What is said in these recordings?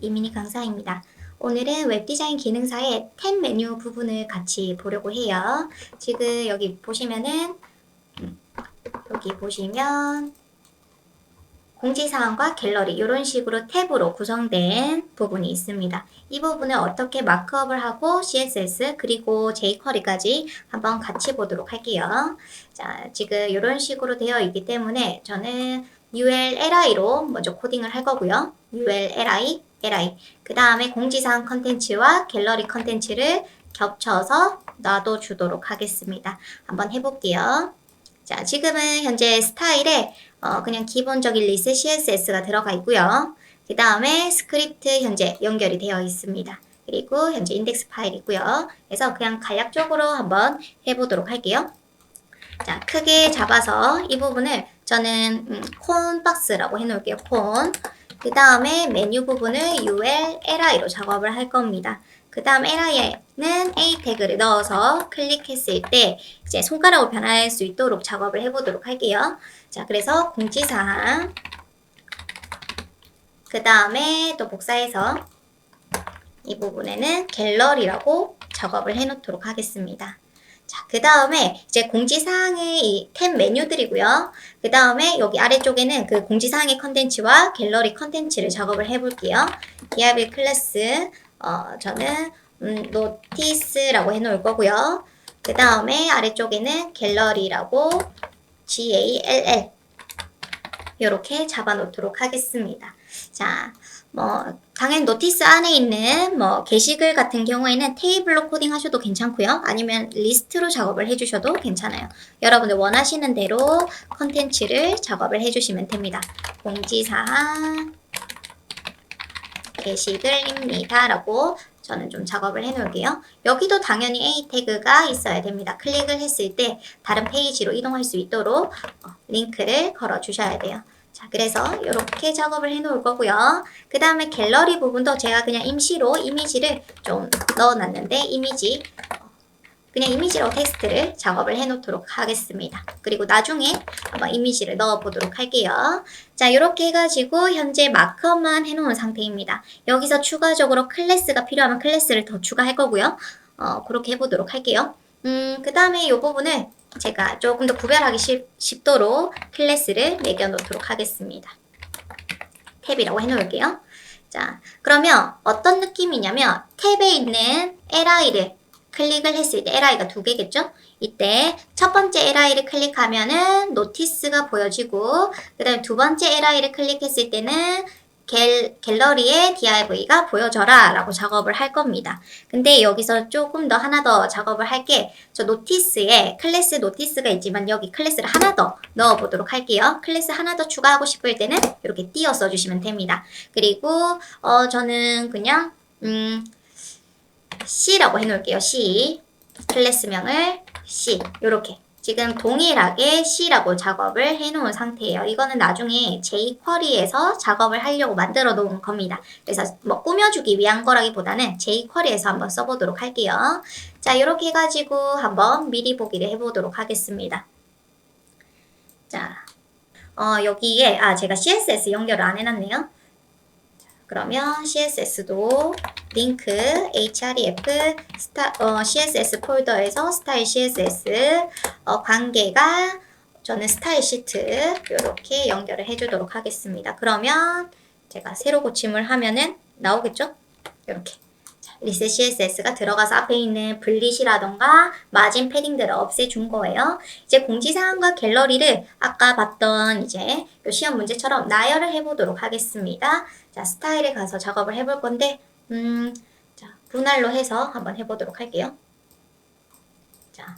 이민희 강사입니다. 오늘은 웹디자인 기능사의 탭 메뉴 부분을 같이 보려고 해요. 지금 여기 보시면은 공지사항과 갤러리 이런 식으로 탭으로 구성된 부분이 있습니다. 이 부분을 어떻게 마크업을 하고 CSS 그리고 jQuery까지 한번 같이 보도록 할게요. 자, 지금 이런 식으로 되어 있기 때문에 저는 ULLI로 먼저 코딩을 할 거고요. ULLI, 그 다음에 공지사항 컨텐츠와 갤러리 컨텐츠를 겹쳐서 놔둬주도록 하겠습니다. 한번 해볼게요. 자, 지금은 현재 스타일에 그냥 기본적인 리셋 CSS가 들어가 있고요. 그 다음에 스크립트 현재 연결이 되어 있습니다. 그리고 현재 인덱스 파일 있고요. 그래서 그냥 간략적으로 한번 해보도록 할게요. 자, 크게 잡아서 이 부분을 저는 콘 박스라고 해놓을게요. 콘. 그 다음에 메뉴 부분을 ULLI로 작업을 할 겁니다. 그 다음 LI에는 A 태그를 넣어서 클릭했을 때 이제 손가락으로 변할 수 있도록 작업을 해보도록 할게요. 자, 그래서 공지사항. 그 다음에 또 복사해서 이 부분에는 갤러리라고 작업을 해놓도록 하겠습니다. 자, 그 다음에 이제 공지사항의 이 탭 메뉴들이고요. 그 다음에 여기 아래쪽에는 그 공지사항의 컨텐츠와 갤러리 컨텐츠를 작업을 해볼게요. 기하빌 클래스, 저는 노티스라고 해놓을 거고요. 그 다음에 아래쪽에는 갤러리라고 GALL 이렇게 잡아놓도록 하겠습니다. 자, 당연히 노티스 안에 있는 게시글 같은 경우에는 테이블로 코딩 하셔도 괜찮고요. 아니면 리스트로 작업을 해주셔도 괜찮아요. 여러분들 원하시는 대로 컨텐츠를 작업을 해주시면 됩니다. 공지사항 게시글입니다. 라고 저는 좀 작업을 해놓을게요. 여기도 당연히 A 태그가 있어야 됩니다. 클릭을 했을 때 다른 페이지로 이동할 수 있도록 링크를 걸어 주셔야 돼요. 자, 그래서 이렇게 작업을 해놓을 거고요. 그 다음에 갤러리 부분도 제가 그냥 임시로 이미지를 좀 넣어놨는데 그냥 이미지로 텍스트를 작업을 해놓도록 하겠습니다. 그리고 나중에 한번 이미지를 넣어보도록 할게요. 자, 이렇게 해가지고 현재 마크업만 해놓은 상태입니다. 여기서 추가적으로 클래스가 필요하면 클래스를 더 추가할 거고요. 그렇게 해보도록 할게요. 그 다음에 이 부분을 제가 조금 더 구별하기 쉽도록 클래스를 매겨놓도록 하겠습니다. 탭이라고 해놓을게요. 자, 그러면 어떤 느낌이냐면 탭에 있는 LI를 클릭을 했을 때 LI가 두 개겠죠? 이때 첫 번째 LI를 클릭하면은 노티스가 보여지고 그 다음에 두 번째 LI를 클릭했을 때는 갤러리에 DIV가 보여져라 라고 작업을 할 겁니다. 근데 여기서 조금 더 하나 더 작업을 할게 저 노티스에 클래스 노티스가 있지만 여기 클래스를 하나 더 넣어 보도록 할게요. 클래스 하나 더 추가하고 싶을 때는 이렇게 띄어 써주시면 됩니다. 그리고 저는 그냥 C라고 해놓을게요. C 클래스명을 C 이렇게 지금 동일하게 C라고 작업을 해놓은 상태예요. 이거는 나중에 jQuery에서 작업을 하려고 만들어 놓은 겁니다. 그래서 꾸며주기 위한 거라기보다는 jQuery에서 한번 써보도록 할게요. 자, 이렇게 해가지고 한번 미리 보기를 해보도록 하겠습니다. 자, 여기에 제가 CSS 연결을 안 해놨네요. 그러면 CSS도 링크 href CSS 폴더에서 스타일 CSS 관계가 저는 스타일 시트 이렇게 연결을 해주도록 하겠습니다. 그러면 제가 새로 고침을 하면은 나오겠죠? 이렇게 리셋 CSS가 들어가서 앞에 있는 블릿이라던가 마진 패딩들을 없애준 거예요. 이제 공지사항과 갤러리를 아까 봤던 이제 시험 문제처럼 나열을 해보도록 하겠습니다. 자, 스타일에 가서 작업을 해볼 건데, 자, 분할로 해서 한번 해보도록 할게요. 자,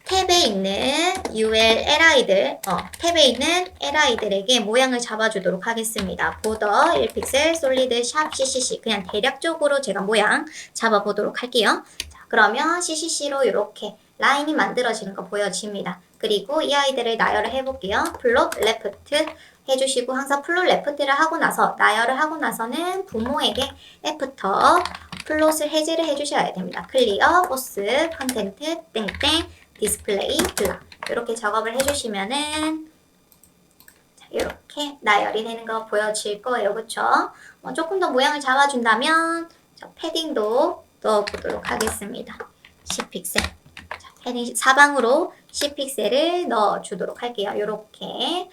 탭에 있는 ULLI들, 탭에 있는 LI들에게 모양을 잡아주도록 하겠습니다. 보더 1픽셀 솔리드 샵 CCC 그냥 대략적으로 제가 모양 잡아보도록 할게요. 자, 그러면 CCC로 이렇게 라인이 만들어지는 거 보여집니다. 그리고 이 아이들을 나열을 해볼게요. 플롯 레프트 해주시고 항상 플롯 레프트를 하고 나서 나열을 하고 나서는 부모에게 애프터 플롯을 해제를 해주셔야 됩니다. 클리어, 보스, 컨텐트, 땡땡 디스플레이, 블락 이렇게 작업을 해주시면은 자, 이렇게 이렇게 나열이 되는 거 보여질 거예요. 그쵸? 조금 더 모양을 잡아준다면 패딩도 넣어보도록 하겠습니다. 10픽셀. 자, 패딩 사방으로 10픽셀을 넣어주도록 할게요. 요렇게.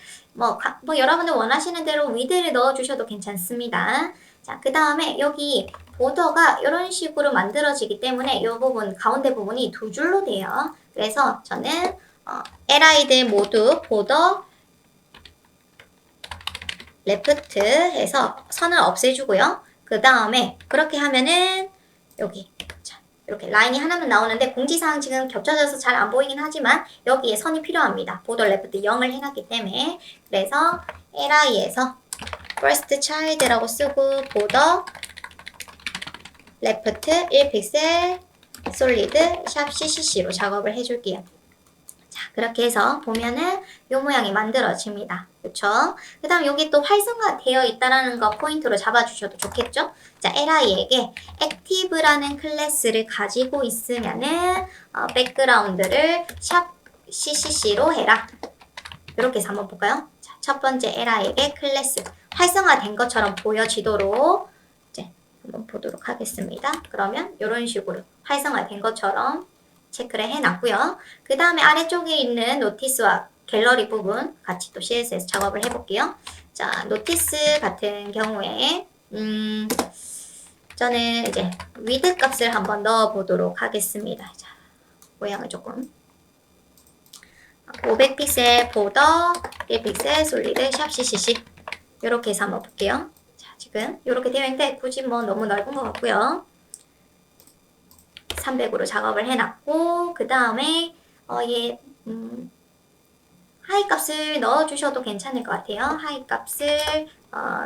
여러분들 원하시는 대로 위드를 넣어주셔도 괜찮습니다. 자, 그 다음에 여기 보더가 이런 식으로 만들어지기 때문에 이 부분, 가운데 부분이 두 줄로 돼요. 그래서 저는 LI들 모두 보더 레프트 해서 선을 없애주고요. 그 다음에 그렇게 하면은 여기 이렇게 라인이 하나만 나오는데 공지사항 지금 겹쳐져서 잘 안 보이긴 하지만 여기에 선이 필요합니다. 보더 레프트 0을 해놨기 때문에. 그래서 LI에서 first child라고 쓰고 보더 레프트 1픽셀 솔리드 샵 CCC로 작업을 해줄게요. 자, 그렇게 해서 보면은 요 모양이 만들어집니다. 그쵸? 그 다음 여기 또 활성화되어 있다라는 거 포인트로 잡아주셔도 좋겠죠? 자, LI에게 active라는 클래스를 가지고 있으면은 백그라운드를 샵 CCC로 해라. 이렇게 해서 한번 볼까요? 자, 첫 번째 LI에게 클래스 활성화된 것처럼 보여지도록 이제 한번 보도록 하겠습니다. 그러면 이런 식으로 활성화된 것처럼 체크를 해놨고요. 그 다음에 아래쪽에 있는 노티스와 갤러리 부분 같이 또 CSS 작업을 해볼게요. 자, 노티스 같은 경우에 저는 이제 위드 값을 한번 넣어보도록 하겠습니다. 자, 모양을 조금 500픽셀 보더 1픽셀 솔리드 샵 CCC 이렇게 해서 한번 볼게요. 자, 지금 이렇게 되어 있는데 굳이 너무 넓은 것 같고요. 300으로 작업을 해놨고 그 다음에 하이 값을 넣어주셔도 괜찮을 것 같아요. 하이 값을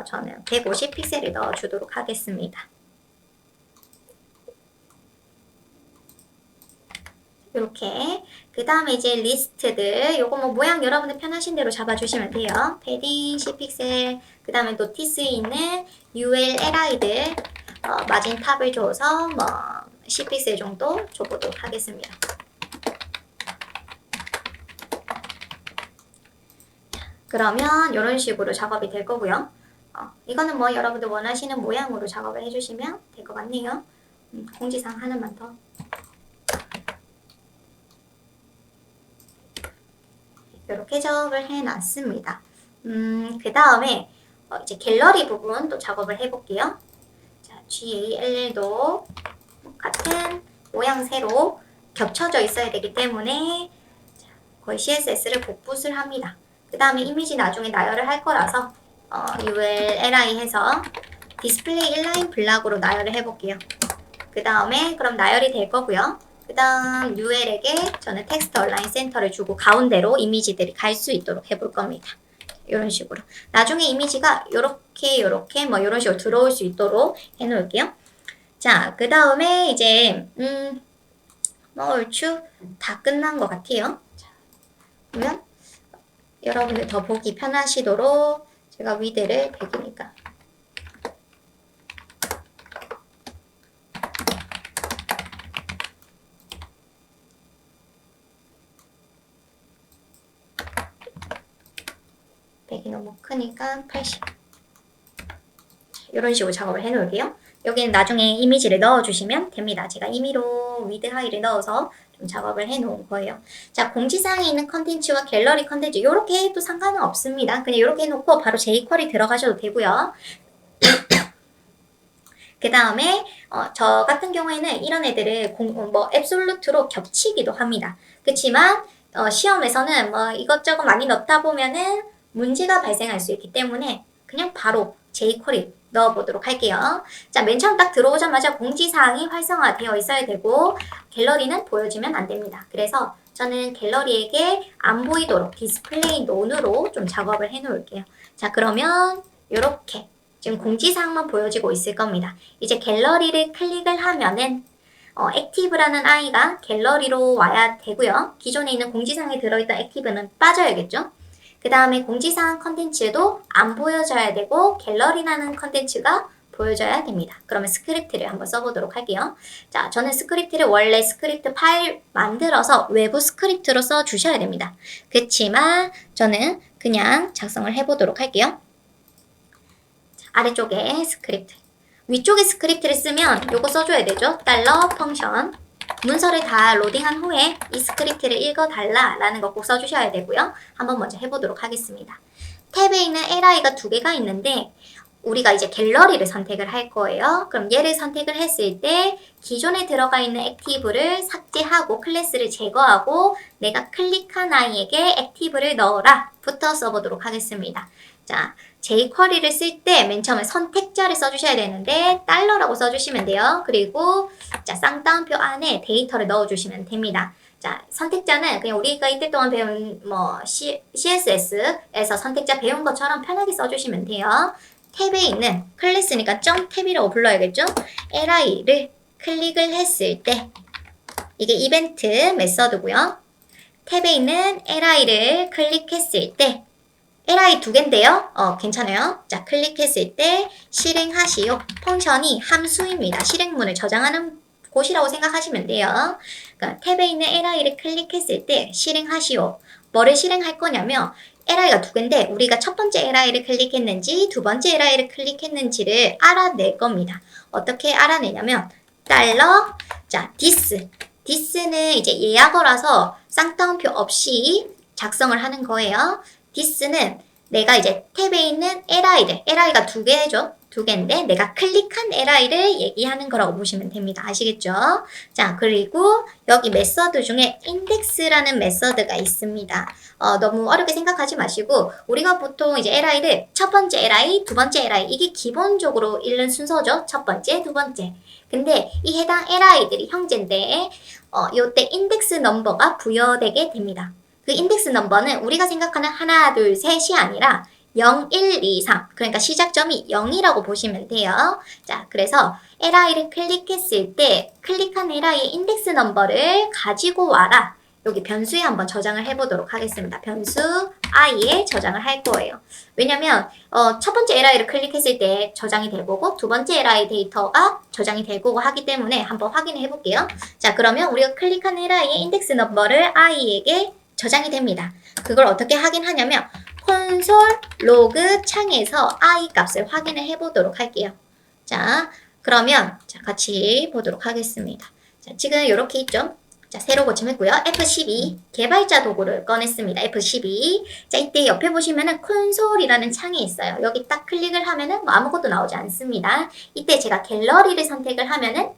저는 150픽셀을 넣어주도록 하겠습니다. 이렇게 그 다음에 이제 리스트들 요거 모양 여러분들 편하신 대로 잡아주시면 돼요. 패딩 10픽셀 그 다음에 노티스에 있는 ULLI들 마진 탑을 줘서 10픽셀 정도 줘보도록 하겠습니다. 그러면 이런 식으로 작업이 될 거고요. 이거는 여러분들 원하시는 모양으로 작업을 해주시면 될 것 같네요. 공지사항 하나만 더. 이렇게 작업을 해놨습니다. 그 다음에 이제 갤러리 부분 또 작업을 해볼게요. 자, GALL도 같은 모양새로 겹쳐져 있어야 되기 때문에 거의 CSS를 복붙을 합니다. 그 다음에 이미지 나중에 나열을 할 거라서 ULLI 해서 디스플레이 인라인 블락으로 나열을 해볼게요. 그 다음에 그럼 나열이 될 거고요. 그 다음 UL에게 저는 텍스트 얼라인 센터를 주고 가운데로 이미지들이 갈 수 있도록 해볼 겁니다. 이런 식으로. 나중에 이미지가 요렇게 이런 식으로 들어올 수 있도록 해놓을게요. 자, 그 다음에 이제 얼추 다 끝난 것 같아요. 자, 그러면 여러분들 더 보기 편하시도록 제가 위드를 100이니까 너무 크니까 80 이런 식으로 작업을 해놓을게요. 여기는 나중에 이미지를 넣어주시면 됩니다. 제가 임의로 위드 하이를 넣어서 좀 작업을 해놓은 거예요. 자, 공지사항에 있는 컨텐츠와 갤러리 컨텐츠 이렇게 해도 상관은 없습니다. 그냥 이렇게 해놓고 바로 jQuery 들어가셔도 되고요. 그 다음에 저 같은 경우에는 이런 애들을 앱솔루트로 겹치기도 합니다. 그렇지만 시험에서는 이것저것 많이 넣다 보면은 문제가 발생할 수 있기 때문에 그냥 바로 jQuery 넣어보도록 할게요. 자, 맨 처음 딱 들어오자마자 공지사항이 활성화되어 있어야 되고 갤러리는 보여주면 안 됩니다. 그래서 저는 갤러리에게 안 보이도록 디스플레이 논으로 좀 작업을 해놓을게요. 자, 그러면 이렇게 지금 공지사항만 보여지고 있을 겁니다. 이제 갤러리를 클릭을 하면은 액티브라는 아이가 갤러리로 와야 되고요. 기존에 있는 공지사항에 들어있던 액티브는 빠져야겠죠. 그 다음에 공지사항 컨텐츠도 안 보여져야 되고 갤러리라는 컨텐츠가 보여줘야 됩니다. 그러면 스크립트를 한번 써보도록 할게요. 자, 저는 스크립트를 원래 스크립트 파일 만들어서 외부 스크립트로 써주셔야 됩니다. 그렇지만 저는 그냥 작성을 해보도록 할게요. 자, 아래쪽에 스크립트, 위쪽에 스크립트를 쓰면 요거 써줘야 되죠. 달러 펑션, 문서를 다 로딩한 후에 이 스크립트를 읽어달라 라는 거 꼭 써주셔야 되고요. 한번 먼저 해보도록 하겠습니다. 탭에 있는 li가 두 개가 있는데 우리가 이제 갤러리를 선택을 할 거예요. 그럼 얘를 선택을 했을 때 기존에 들어가 있는 액티브를 삭제하고 클래스를 제거하고 내가 클릭한 아이에게 액티브를 넣어라 부터 써보도록 하겠습니다. 자, jQuery를 쓸 때 맨 처음에 선택자를 써주셔야 되는데 달러라고 써주시면 돼요. 그리고 자, 쌍따옴표 안에 데이터를 넣어주시면 됩니다. 자, 선택자는 그냥 우리가 이때 동안 배운 CSS에서 선택자 배운 것처럼 편하게 써주시면 돼요. 탭에 있는 클래스니까 .탭이라고 불러야겠죠? li를 클릭을 했을 때 이게 이벤트 메서드고요. 탭에 있는 li를 클릭했을 때 li 두 개인데요. 괜찮아요. 자, 클릭했을 때 실행하시오. 펑션이 함수입니다. 실행문을 저장하는 곳이라고 생각하시면 돼요. 그러니까 탭에 있는 li를 클릭했을 때 실행하시오. 뭐를 실행할 거냐면 li가 두 개인데 우리가 첫 번째 li를 클릭했는지 두 번째 li를 클릭했는지를 알아낼 겁니다. 어떻게 알아내냐면 달러 자 this는 이제 예약어라서 쌍따옴표 없이 작성을 하는 거예요. this는 내가 이제 탭에 있는 li가 두 개죠. 두 개인데 내가 클릭한 li를 얘기하는 거라고 보시면 됩니다. 아시겠죠? 자, 그리고 여기 메서드 중에 index라는 메서드가 있습니다. 너무 어렵게 생각하지 마시고 우리가 보통 이제 li를 첫 번째 li, 두 번째 li 이게 기본적으로 읽는 순서죠. 첫 번째, 두 번째. 근데 이 해당 li들이 형제인데 요때 인덱스 넘버가 부여되게 됩니다. 그 인덱스 넘버는 우리가 생각하는 하나, 둘, 셋이 아니라 0, 1, 2, 3 그러니까 시작점이 0이라고 보시면 돼요. 자, 그래서 li를 클릭했을 때 클릭한 li의 인덱스 넘버를 가지고 와라. 여기 변수에 한번 저장을 해보도록 하겠습니다. 변수 i에 저장을 할 거예요. 왜냐면 첫 번째 li를 클릭했을 때 저장이 될 거고 두 번째 li 데이터가 저장이 될 거고 하기 때문에 한번 확인해 볼게요. 자, 그러면 우리가 클릭한 li의 인덱스 넘버를 i에게 저장이 됩니다. 그걸 어떻게 확인하냐면 콘솔 로그 창에서 i 값을 확인을 해보도록 할게요. 자, 그러면 자, 같이 보도록 하겠습니다. 자, 지금 이렇게 있죠? 자, 새로 고침했고요. F12 개발자 도구를 꺼냈습니다. F12. 자, 이때 옆에 보시면은 콘솔이라는 창이 있어요. 여기 딱 클릭을 하면은 뭐 아무것도 나오지 않습니다. 이때 제가 갤러리를 선택을 하면은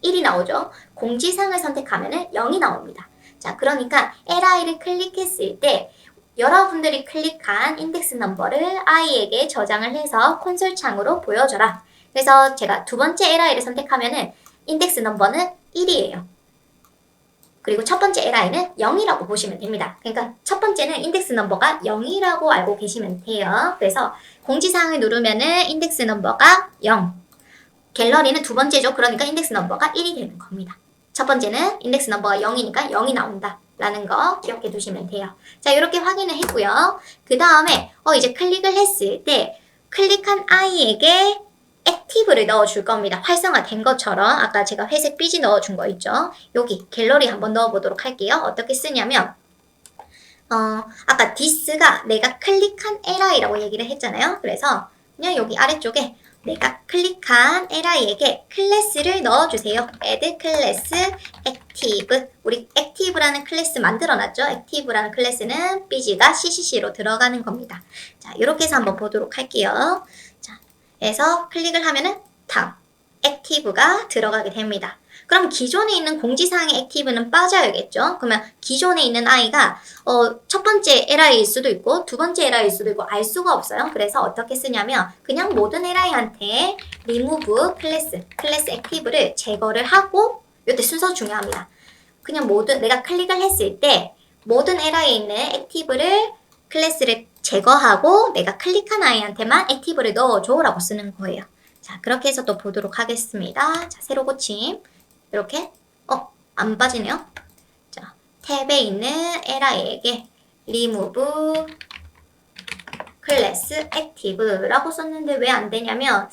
1이 나오죠. 공지사항을 선택하면은 0이 나옵니다. 자, 그러니까 li를 클릭했을 때 여러분들이 클릭한 인덱스 넘버를 i에게 저장을 해서 콘솔 창으로 보여줘라. 그래서 제가 두 번째 li를 선택하면은 인덱스 넘버는 1이에요. 그리고 첫 번째 li는 0이라고 보시면 됩니다. 그러니까 첫 번째는 인덱스 넘버가 0이라고 알고 계시면 돼요. 그래서 공지사항을 누르면은 인덱스 넘버가 0. 갤러리는 두 번째죠. 그러니까 인덱스 넘버가 1이 되는 겁니다. 첫 번째는 인덱스 넘버가 0이니까 0이 나온다. 라는 거 기억해 두시면 돼요. 자, 이렇게 확인을 했고요. 그 다음에 이제 클릭을 했을 때 클릭한 i에게 액티브를 넣어줄 겁니다. 활성화된 것처럼 아까 제가 회색 삐지 넣어준 거 있죠. 여기 갤러리 한번 넣어보도록 할게요. 어떻게 쓰냐면 아까 this가 내가 클릭한 li라고 얘기를 했잖아요. 그래서 그냥 여기 아래쪽에 내가 클릭한 li에게 클래스를 넣어주세요. add class active. 우리 active라는 클래스 만들어놨죠. active라는 클래스는 bg가 ccc로 들어가는 겁니다. 자, 이렇게 해서 한번 보도록 할게요. 자, 해서 클릭을 하면은 다음 active가 들어가게 됩니다. 그럼 기존에 있는 공지사항의 액티브는 빠져야겠죠? 그러면 기존에 있는 i가 첫 번째 li일 수도 있고 두 번째 li일 수도 있고 알 수가 없어요. 그래서 어떻게 쓰냐면 그냥 모든 li한테 remove 클래스 액티브를 제거를 하고 이때 순서 중요합니다. 그냥 내가 클릭을 했을 때 모든 li에 있는 액티브를 클래스를 제거하고 내가 클릭한 i한테만 액티브를 넣어줘라고 쓰는 거예요. 자, 그렇게 해서 또 보도록 하겠습니다. 자, 새로 고침. 이렇게 안 빠지네요. 자, 탭에 있는 li에게 remove 클래스 액티브라고 썼는데 왜 안 되냐면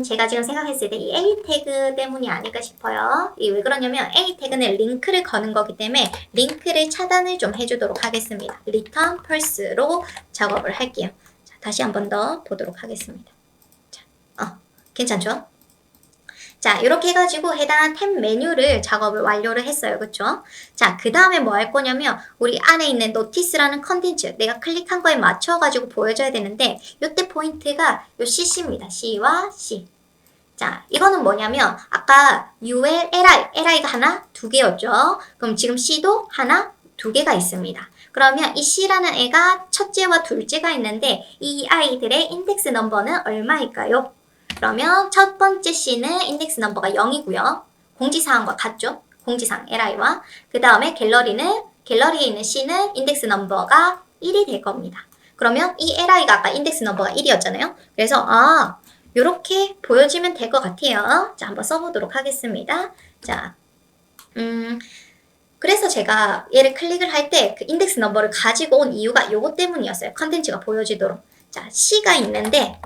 제가 지금 생각했을 때 이 A 태그 때문이 아닐까 싶어요. 이 왜 그러냐면 A 태그는 링크를 거는 거기 때문에 링크를 차단을 좀 해주도록 하겠습니다. return false로 작업을 할게요. 자, 다시 한 번 더 보도록 하겠습니다. 자, 괜찮죠? 자, 이렇게 해가지고 해당한 탭 메뉴를 작업을 완료를 했어요. 그쵸? 자, 그 다음에 뭐 할 거냐면 우리 안에 있는 노티스라는 컨텐츠 내가 클릭한 거에 맞춰가지고 보여줘야 되는데 이때 포인트가 요 CC입니다. C와 C. 자, 이거는 뭐냐면 아까 UL, LI가 하나, 두 개였죠? 그럼 지금 C도 하나, 두 개가 있습니다. 그러면 이 C라는 애가 첫째와 둘째가 있는데 이 아이들의 인덱스 넘버는 얼마일까요? 그러면 첫 번째 C는 인덱스 넘버가 0이고요. 공지사항과 같죠? 공지사항 LI와 그 다음에 갤러리에 있는 C는 인덱스 넘버가 1이 될 겁니다. 그러면 이 LI가 아까 인덱스 넘버가 1이었잖아요. 그래서 이렇게 보여지면 될 것 같아요. 자, 한번 써보도록 하겠습니다. 자, 그래서 제가 얘를 클릭을 할 때 그 인덱스 넘버를 가지고 온 이유가 요거 때문이었어요. 컨텐츠가 보여지도록. 자, C가 있는데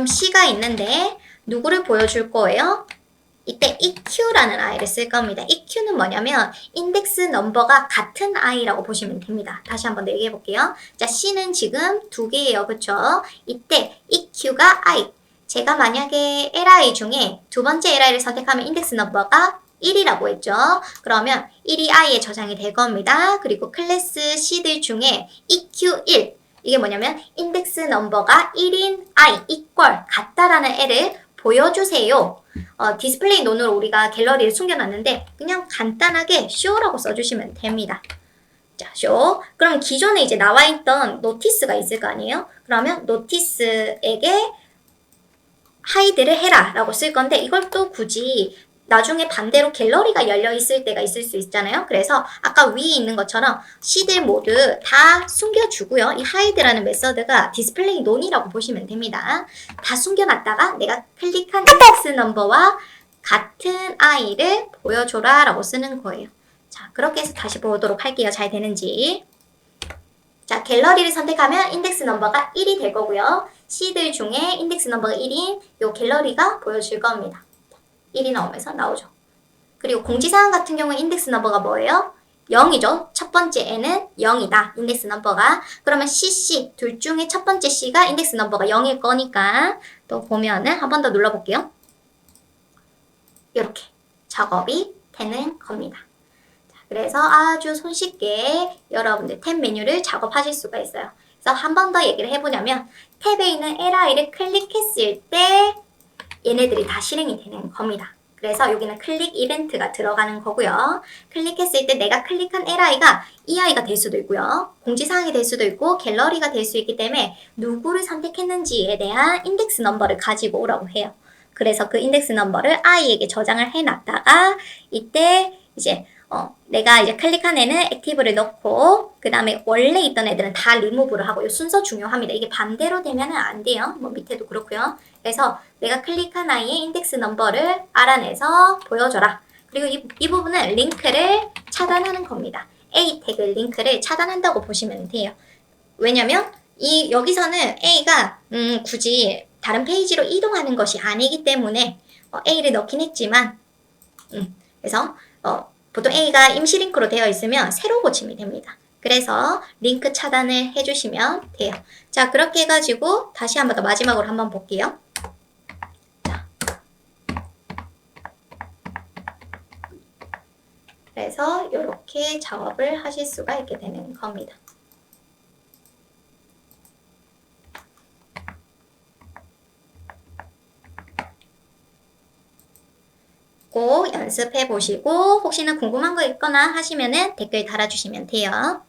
.c가 있는데 누구를 보여줄 거예요? 이때 EQ라는 아이를 쓸 겁니다. EQ는 뭐냐면 인덱스 넘버가 같은 아이라고 보시면 됩니다. 다시 한번 얘기해 볼게요. 자, C는 지금 두 개예요. 그쵸? 이때 EQ가 I. 제가 만약에 LI 중에 두 번째 LI를 선택하면 인덱스 넘버가 1이라고 했죠. 그러면 1이 I에 저장이 될 겁니다. 그리고 클래스 C들 중에 EQ1. 이게 뭐냐면 인덱스 넘버가 1인 I equal 같다라는 애를 보여주세요. 디스플레이 논으로 우리가 갤러리를 숨겨놨는데 그냥 간단하게 show라고 써주시면 됩니다. 자, show. 그럼 기존에 이제 나와있던 노티스가 있을 거 아니에요? 그러면 노티스에게 hide를 해라 라고 쓸 건데 이걸 또 굳이 나중에 반대로 갤러리가 열려 있을 때가 있을 수 있잖아요. 그래서 아까 위에 있는 것처럼 C들 모두 다 숨겨주고요. 이 hide라는 메서드가 디스플레이 논이라고 보시면 됩니다. 다 숨겨놨다가 내가 클릭한 인덱스 넘버와 같은 I를 보여줘라 라고 쓰는 거예요. 자, 그렇게 해서 다시 보도록 할게요. 잘 되는지. 자, 갤러리를 선택하면 인덱스 넘버가 1이 될 거고요. C들 중에 인덱스 넘버가 1인 요 갤러리가 보여줄 겁니다. 1이 나오면서 나오죠. 그리고 공지사항 같은 경우에 인덱스 넘버가 뭐예요? 0이죠. 첫 번째 N은 0이다. 인덱스 넘버가. 그러면 CC 둘 중에 첫 번째 C가 인덱스 넘버가 0일 거니까 또 보면은 한 번 더 눌러볼게요. 이렇게 작업이 되는 겁니다. 자, 그래서 아주 손쉽게 여러분들 탭 메뉴를 작업하실 수가 있어요. 그래서 한 번 더 얘기를 해보냐면 탭에 있는 LI를 클릭했을 때 얘네들이 다 실행이 되는 겁니다. 그래서 여기는 클릭 이벤트가 들어가는 거고요. 클릭했을 때 내가 클릭한 LI가 이 아이가 될 수도 있고요. 공지사항이 될 수도 있고 갤러리가 될 수 있기 때문에 누구를 선택했는지에 대한 인덱스 넘버를 가지고 오라고 해요. 그래서 그 인덱스 넘버를 I에게 저장을 해놨다가 이때 이제 내가 이제 클릭한 애는 액티브를 넣고 그 다음에 원래 있던 애들은 다 리무브를 하고 이 순서 중요합니다. 이게 반대로 되면은 안 돼요. 뭐 밑에도 그렇고요. 그래서 내가 클릭한 아이의 인덱스 넘버를 알아내서 보여줘라. 그리고 이 부분은 링크를 차단하는 겁니다. A 태그 링크를 차단한다고 보시면 돼요. 왜냐면 여기서는 A가 굳이 다른 페이지로 이동하는 것이 아니기 때문에 A를 넣긴 했지만 그래서 보통 A가 임시 링크로 되어 있으면 새로 고침이 됩니다. 그래서 링크 차단을 해주시면 돼요. 자, 그렇게 해가지고 다시 한 번 더 마지막으로 한번 볼게요. 자. 그래서 이렇게 작업을 하실 수가 있게 되는 겁니다. 꼭 연습해 보시고 혹시나 궁금한 거 있거나 하시면은 댓글 달아주시면 돼요.